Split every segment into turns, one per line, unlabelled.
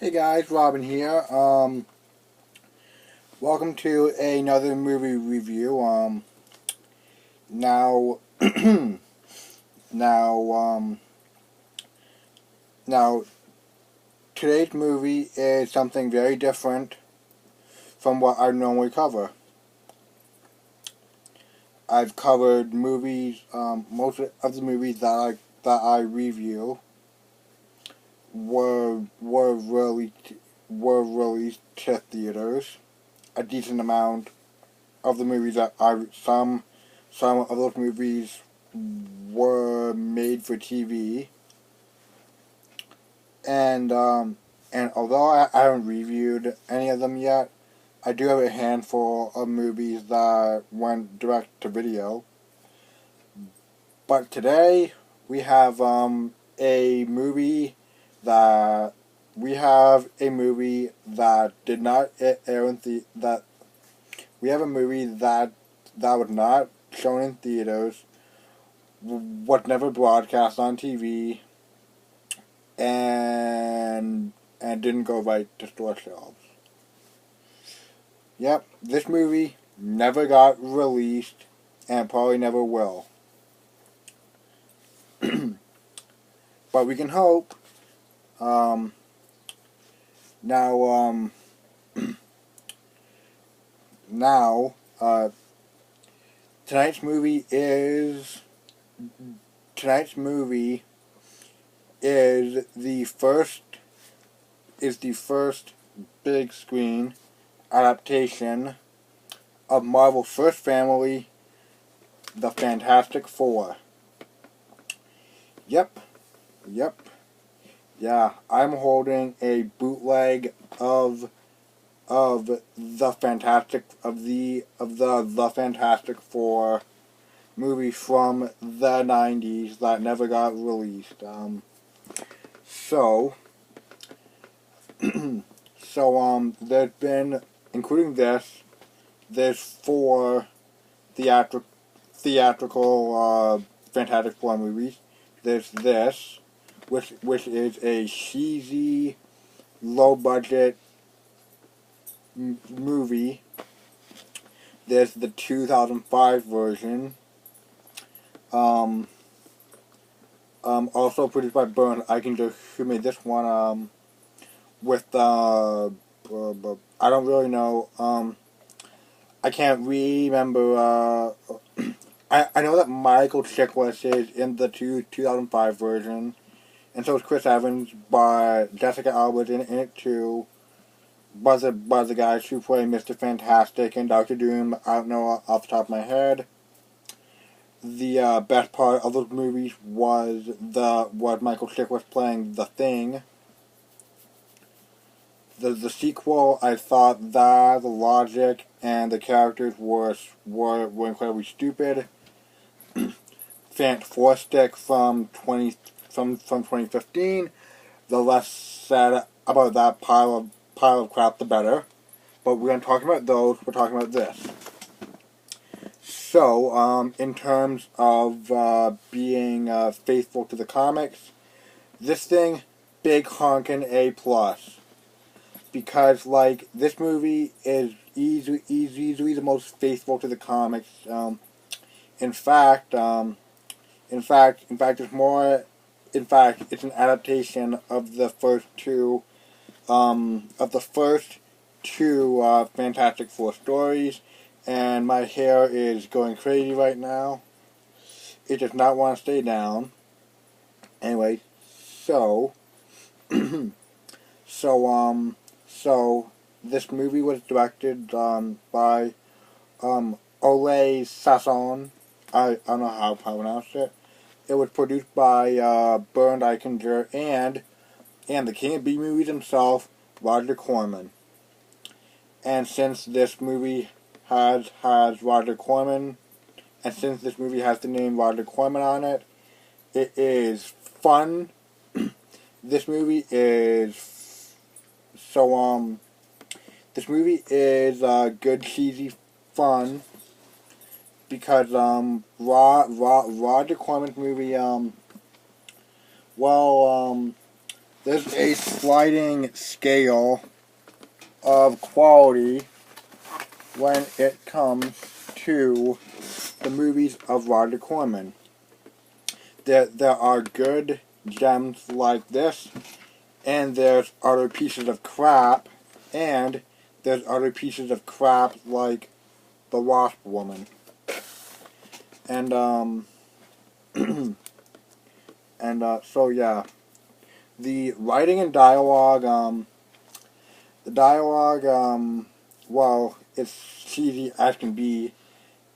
Hey guys, Robin here. Welcome to another movie review. Now, now, now, today's movie is something very different from what I normally cover. I've covered movies. Most of the movies that I review were released to theaters. A decent amount of the movies that I some of those movies were made for TV, and although I haven't reviewed any of them yet, I do have a handful of movies that went direct to video. But today we have a movie that did not air in that we have a movie that was not shown in theaters, was never broadcast on TV, and didn't go right to store shelves. Yep, this movie never got released and probably never will. But we can hope. Um, now, now, tonight's movie is tonight's movie is the first big screen adaptation of Marvel's first family, the Fantastic Four. Yep. Yeah, I'm holding a bootleg of the Fantastic Four movie from the 90s that never got released. So there's been, including this, there's four theatrical Fantastic Four movies. There's this, which is a cheesy, low budget movie. There's the 2005 version. Also produced by Burn. Who made this one. With I don't really know. I can't remember. I know that Michael Chiklis is in the 2005 version, and so is Chris Evans, but Jessica Alba's in it too. Was the guys who play Mr. Fantastic and Doctor Doom. I don't know off the top of my head. The best part of those movies was Michael Chiklis playing the Thing. The sequel, I thought that the logic and the characters were incredibly stupid. Fantastic from 2015. The less said about that pile of crap, the better. But we're not talking about those. We're talking about this. So, in terms of being faithful to the comics, this thing, big honkin' A+. Because, like, this movie is easily the most faithful to the comics. In fact, it's more. In fact, it's an adaptation of the first two Fantastic Four stories, and my hair is going crazy right now. It does not want to stay down. Anyway, so so this movie was directed by Ole Sasson. I don't know how to pronounce it. It was produced by Bernd Eichinger and the King of B movies himself, Roger Corman. And since this movie has Roger Corman, and since this movie has the name Roger Corman on it, it is fun. This movie is good cheesy fun because Roger Corman's movie there's a sliding scale of quality when it comes to the movies of Roger Corman. There are good gems like this, and there's other pieces of crap, and there's other pieces of crap like The Wasp Woman. And, so yeah. The writing and dialogue, well, it's cheesy as can be,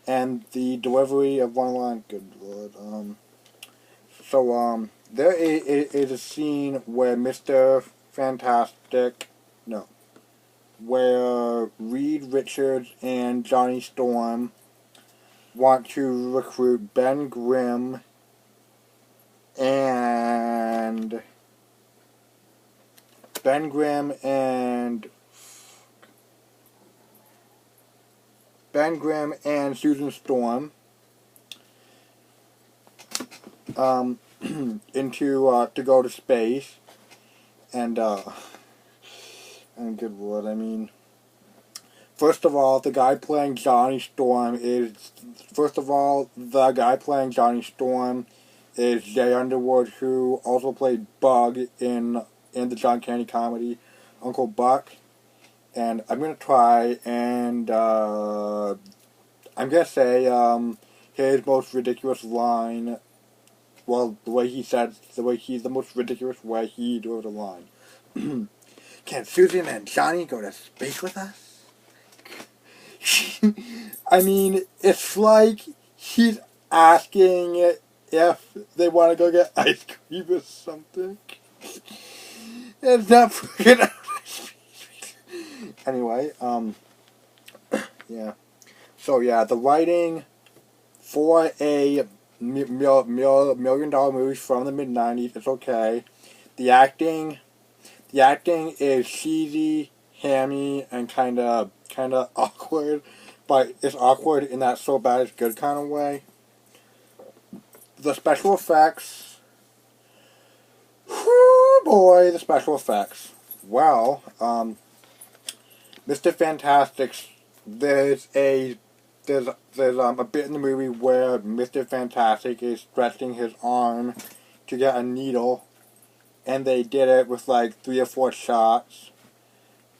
and the delivery of one line, good lord, there is a scene where Mr. Fantastic, no, where Reed Richards and Johnny Storm want to recruit Ben Grimm and Susan Storm into to go to space, and good lord, I mean, first of all, the guy playing Johnny Storm is Jay Underwood, who also played Bug in the John Candy comedy Uncle Buck. And I'm gonna try and I'm gonna say his most ridiculous line. Well, the most ridiculous way he delivered a line. Can Susan and Johnny go to space with us? I mean, it's like he's asking if they want to go get ice cream or something. It's not freaking. Anyway, yeah. So yeah, the writing for a $1 million movie from the mid-90s is okay. The acting is cheesy, hammy, and kind of awkward, but it's awkward in that so bad it's good kind of way. The special effects, whoo boy, the special effects. Well, Mr. Fantastic's, there's a bit in the movie where Mr. Fantastic is stretching his arm to get a needle, and they did it with like 3 or 4 shots.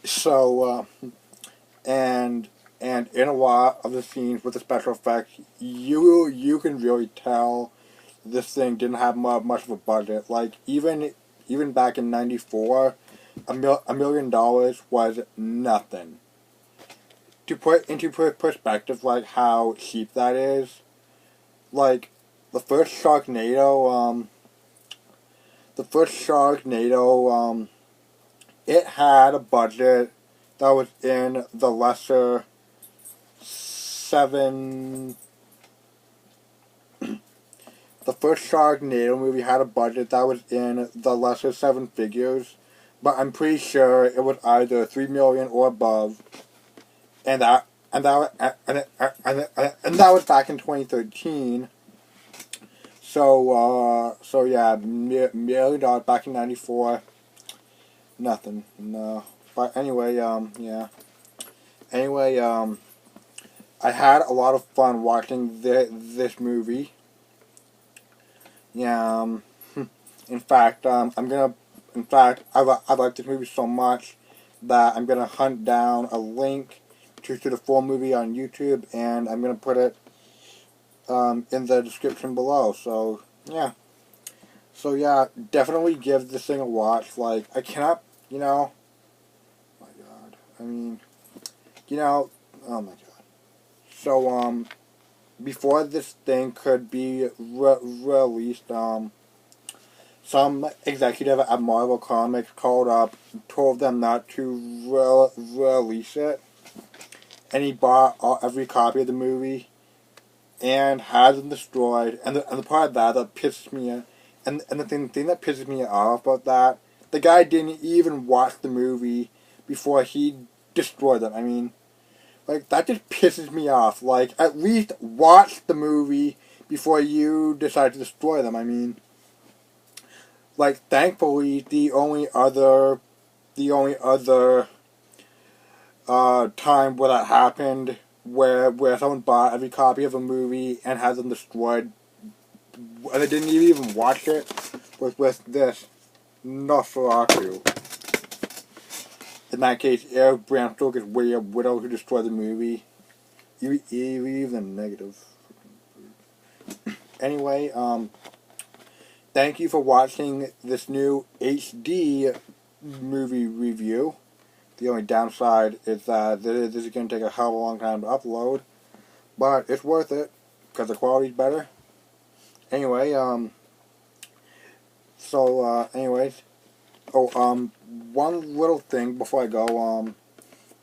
So, and in a lot of the scenes with the special effects, you can really tell this thing didn't have much of a budget. Like even back in '94, $1 million was nothing. To put into perspective, like how cheap that is, like the first Sharknado, it had a budget that was in the lesser seven. The first Sharknado movie had a budget that was in the lesser 7 figures, but I'm pretty sure it was either $3 million or above, and that was back in 2013. So yeah, $1 million back in '94, nothing. No, but anyway, yeah. Anyway, I had a lot of fun watching this movie. Yeah, in fact, I like this movie so much that I'm gonna hunt down a link to the full movie on YouTube, and I'm gonna put it in the description below. So yeah, definitely give this thing a watch. Like, I cannot, oh my god, I mean, oh my god. So before this thing could be released, some executive at Marvel Comics called up, told them not to release it, and he bought every copy of the movie and had them destroyed. And the part of that pisses me off, and the thing that pisses me off about that, the guy didn't even watch the movie before he destroyed them. I mean, like, that just pisses me off. Like, at least watch the movie before you decide to destroy them. I mean, like, thankfully, the only other time where that happened, where someone bought every copy of a movie and had them destroyed, and they didn't even watch it, was with this Nosferatu. In that case, Bram Stoker's widow who destroyed the movie. Even negative. Anyway, thank you for watching this new HD movie review. The only downside is that this is going to take a hell of a long time to upload, but it's worth it because the quality's better. Anyway, anyways, one little thing before I go,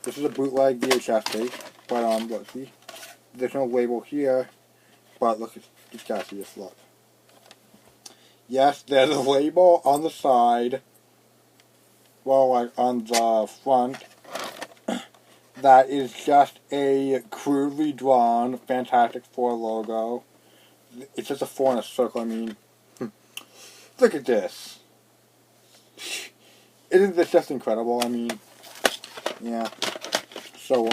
this is a bootleg VHS tape, but, let's see, there's no label here, but look, you gotta see this, look. Yes, there's a label on the side, well, like, on the front, that is just a crudely drawn Fantastic Four logo. It's just a 4 in a circle, I mean, look at this. Isn't this just incredible? I mean, yeah. So,